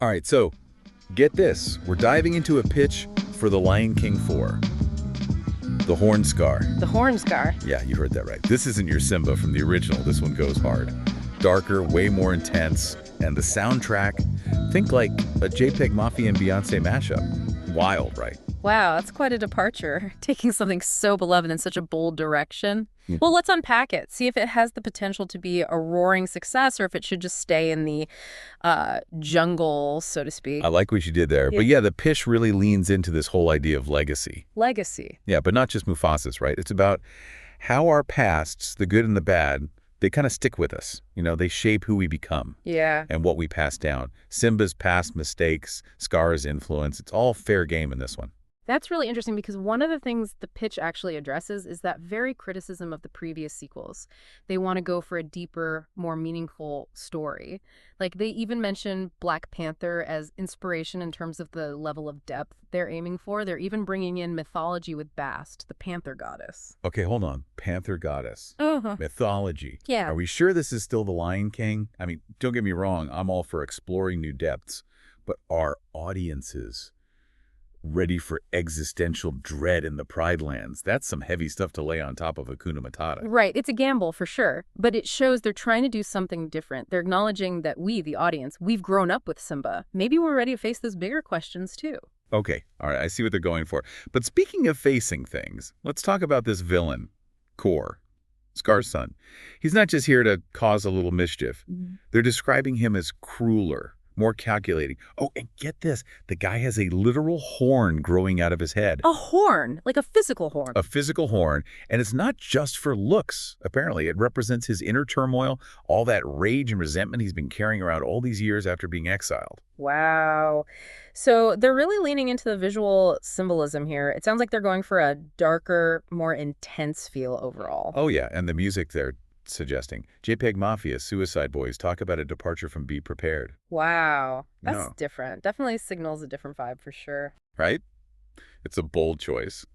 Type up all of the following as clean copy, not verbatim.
All right, so get this. We're diving into a pitch for The Lion King 4. The Horn Scar. The Horn Scar. Yeah, you heard that right. This isn't your Simba from the original. This one goes hard. Darker, way more intense. And the soundtrack, think like a JPEG Mafia and Beyonce mashup. Wild, right? Wow, that's quite a departure. Taking something so beloved in such a bold direction. Yeah. Well, let's unpack it. See if it has the potential to be a roaring success or if it should just stay in the jungle, so to speak. I like what you did there. Yeah. But yeah, the pitch really leans into this whole idea of legacy. Legacy. Yeah, but not just Mufasa's, right? It's about how our pasts, the good and the bad, they kind of stick with us. You know, they shape who we become. Yeah. And what we pass down. Simba's past mistakes, Scar's influence, it's all fair game in this one. That's really interesting because one of the things the pitch actually addresses is that very criticism of the previous sequels. They want to go for a deeper, more meaningful story. Like they even mention Black Panther as inspiration in terms of the level of depth they're aiming for. They're even bringing in mythology with Bast, the panther goddess. Okay, hold on. Panther goddess. Uh-huh. Mythology. Yeah. Are we sure this is still the Lion King? I mean, don't get me wrong. I'm all for exploring new depths. But are audiences ready for existential dread in the Pride Lands? That's some heavy stuff to lay on top of Hakuna Matata. Right. It's a gamble for sure. But it shows they're trying to do something different. They're acknowledging that we, the audience, we've grown up with Simba. Maybe we're ready to face those bigger questions too. Okay, all right, I see what they're going for. But speaking of facing things, let's talk about this villain, Kor, Scar's son. He's not just here to cause a little mischief. They're describing him as crueler, more calculating. Oh, and get this, the guy has a literal horn growing out of his head. A horn, like a physical horn. A physical horn, and it's not just for looks, apparently. It represents his inner turmoil, all that rage and resentment he's been carrying around all these years after being exiled. Wow. So they're really leaning into the visual symbolism here. It sounds like they're going for a darker, more intense feel overall. Oh yeah, and the music they're suggesting. JPEG Mafia, Suicide Boys, talk about a departure from Be Prepared. Wow. That's No. different. Definitely signals a different vibe for sure. Right? It's a bold choice.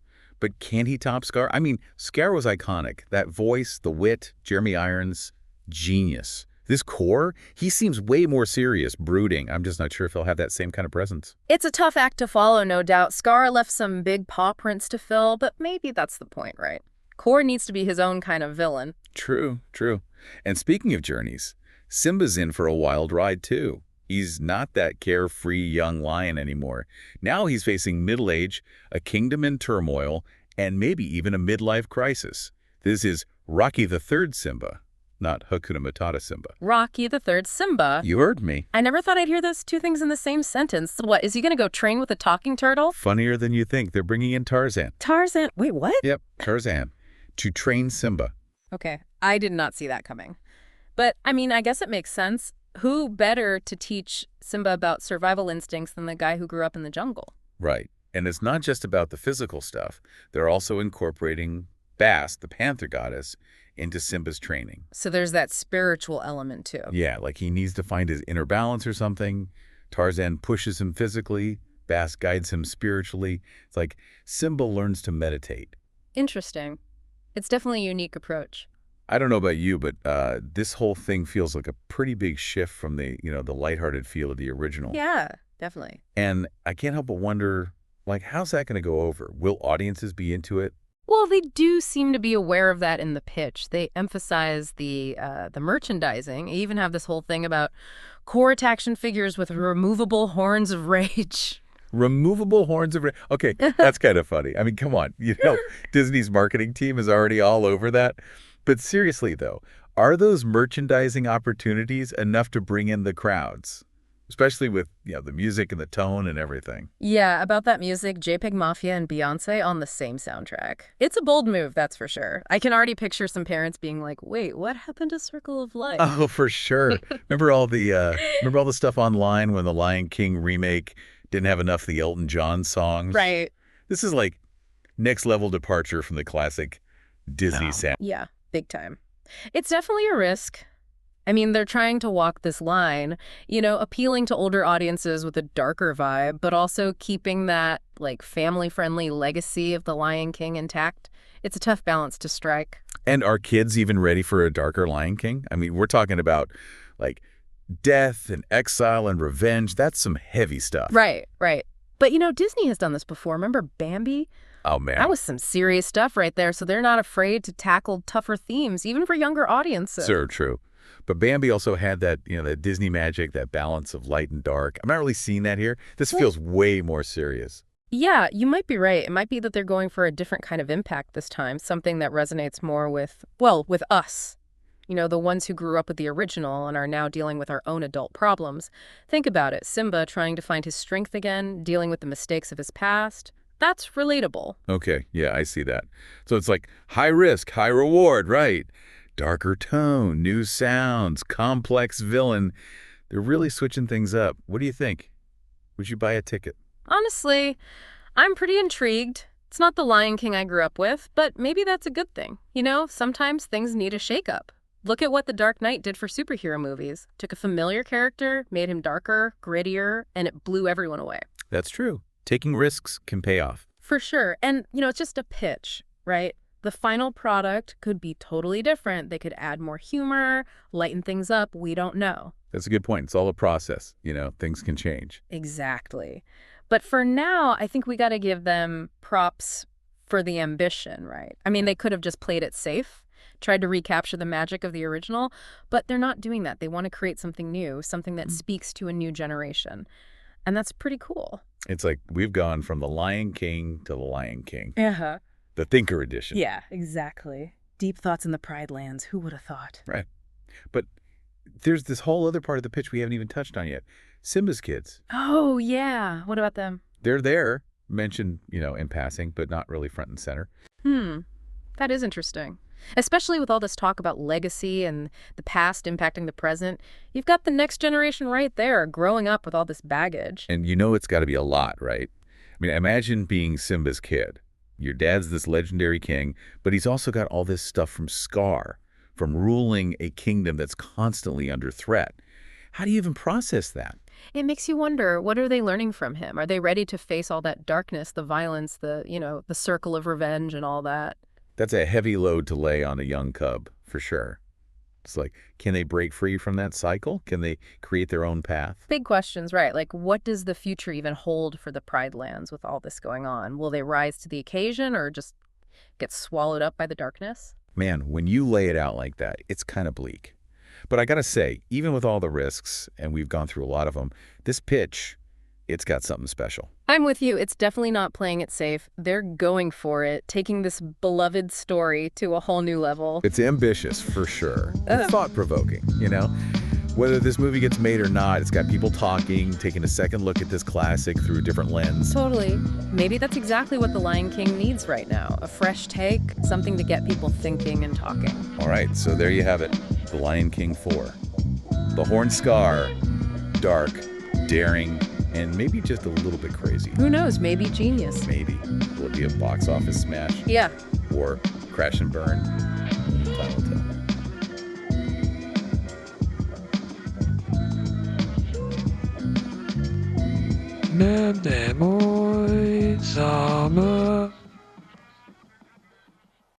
But can he top Scar? I mean, Scar was iconic. That voice, the wit, Jeremy Irons, genius. This Kor, he seems way more serious, brooding. I'm just not sure if he'll have that same kind of presence. It's a tough act to follow, no doubt. Scar left some big paw prints to fill, but maybe that's the point, right? Kor needs to be his own kind of villain. True, true. And speaking of journeys, Simba's in for a wild ride too. He's not that carefree young lion anymore. Now he's facing middle age, a kingdom in turmoil, and maybe even a midlife crisis. This is Rocky the Third Simba, not Hakuna Matata Simba. Rocky the Third Simba. You heard me. I never thought I'd hear those two things in the same sentence. What, is he going to go train with a talking turtle? Funnier than you think. They're bringing in Tarzan. Tarzan. Wait, what? Yep, Tarzan. To train Simba. Okay, I did not see that coming. But, I mean, I guess it makes sense. Who better to teach Simba about survival instincts than the guy who grew up in the jungle? Right. And it's not just about the physical stuff. They're also incorporating Bast, the panther goddess, into Simba's training. So there's that spiritual element, too. Yeah, like he needs to find his inner balance or something. Tarzan pushes him physically. Bast guides him spiritually. It's like Simba learns to meditate. Interesting. It's definitely a unique approach. I don't know about you, but this whole thing feels like a pretty big shift from the lighthearted feel of the original. Yeah, definitely. And I can't help but wonder, like, how's that going to go over? Will audiences be into it? Well, they do seem to be aware of that in the pitch. They emphasize the merchandising. They even have this whole thing about core action figures with removable horns of rage. Removable horns of... Okay, that's kind of funny. I mean, come on. Disney's marketing team is already all over that. But seriously, though, are those merchandising opportunities enough to bring in the crowds? Especially with, the music and the tone and everything. Yeah, about that music, JPEG Mafia and Beyonce on the same soundtrack. It's a bold move, that's for sure. I can already picture some parents being like, wait, what happened to Circle of Life? Oh, for sure. Remember all the stuff online when the Lion King remake didn't have enough of the Elton John songs? Right. This is like next level departure from the classic Disney sound. Yeah, big time. It's definitely a risk. I mean, they're trying to walk this line, appealing to older audiences with a darker vibe, but also keeping that, family-friendly legacy of the Lion King intact. It's a tough balance to strike. And are kids even ready for a darker Lion King? I mean, we're talking about, Death and exile and revenge, that's some heavy stuff. Right, right. But, Disney has done this before. Remember Bambi? Oh, man. That was some serious stuff right there, so they're not afraid to tackle tougher themes, even for younger audiences. Sure, true. But Bambi also had that, that Disney magic, that balance of light and dark. I'm not really seeing that here. This feels way more serious. Yeah, you might be right. It might be that they're going for a different kind of impact this time, something that resonates more with us. The ones who grew up with the original and are now dealing with our own adult problems. Think about it. Simba trying to find his strength again, dealing with the mistakes of his past. That's relatable. Okay, yeah, I see that. So it's like high risk, high reward, right? Darker tone, new sounds, complex villain. They're really switching things up. What do you think? Would you buy a ticket? Honestly, I'm pretty intrigued. It's not the Lion King I grew up with, but maybe that's a good thing. Sometimes things need a shakeup. Look at what The Dark Knight did for superhero movies. Took a familiar character, made him darker, grittier, and it blew everyone away. That's true. Taking risks can pay off. For sure. And, it's just a pitch, right? The final product could be totally different. They could add more humor, lighten things up. We don't know. That's a good point. It's all a process. Things can change. Exactly. But for now, I think we got to give them props for the ambition, right? I mean, they could have just played it safe, tried to recapture the magic of the original, but they're not doing that. They want to create something new, something that speaks to a new generation. And that's pretty cool. It's like we've gone from the Lion King to the Lion King. Uh-huh. The Thinker Edition. Yeah, exactly. Deep thoughts in the Pride Lands. Who would have thought? Right. But there's this whole other part of the pitch we haven't even touched on yet. Simba's kids. Oh, yeah. What about them? They're there, mentioned, in passing, but not really front and center. That is interesting. Especially with all this talk about legacy and the past impacting the present. You've got the next generation right there, growing up with all this baggage. And it's got to be a lot, right? I mean, imagine being Simba's kid. Your dad's this legendary king, but he's also got all this stuff from Scar, from ruling a kingdom that's constantly under threat. How do you even process that? It makes you wonder, what are they learning from him? Are they ready to face all that darkness, the violence, the circle of revenge and all that? That's a heavy load to lay on a young cub, for sure. It's like, can they break free from that cycle? Can they create their own path? Big questions, right? Like, what does the future even hold for the Pride Lands with all this going on? Will they rise to the occasion or just get swallowed up by the darkness? Man, when you lay it out like that, it's kind of bleak. But I got to say, even with all the risks, and we've gone through a lot of them, this pitch, it's got something special. I'm with you. It's definitely not playing it safe. They're going for it, taking this beloved story to a whole new level. It's ambitious, for sure. It's thought-provoking, Whether this movie gets made or not, it's got people talking, taking a second look at this classic through a different lens. Totally. Maybe that's exactly what The Lion King needs right now. A fresh take, something to get people thinking and talking. All right, so there you have it. The Lion King 4. The Horned Scar. Dark, daring, and maybe just a little bit crazy. Who knows? Maybe genius. Maybe. Will it be a box office smash? Yeah. Or crash and burn? Time will tell. Nandemoii-SAMA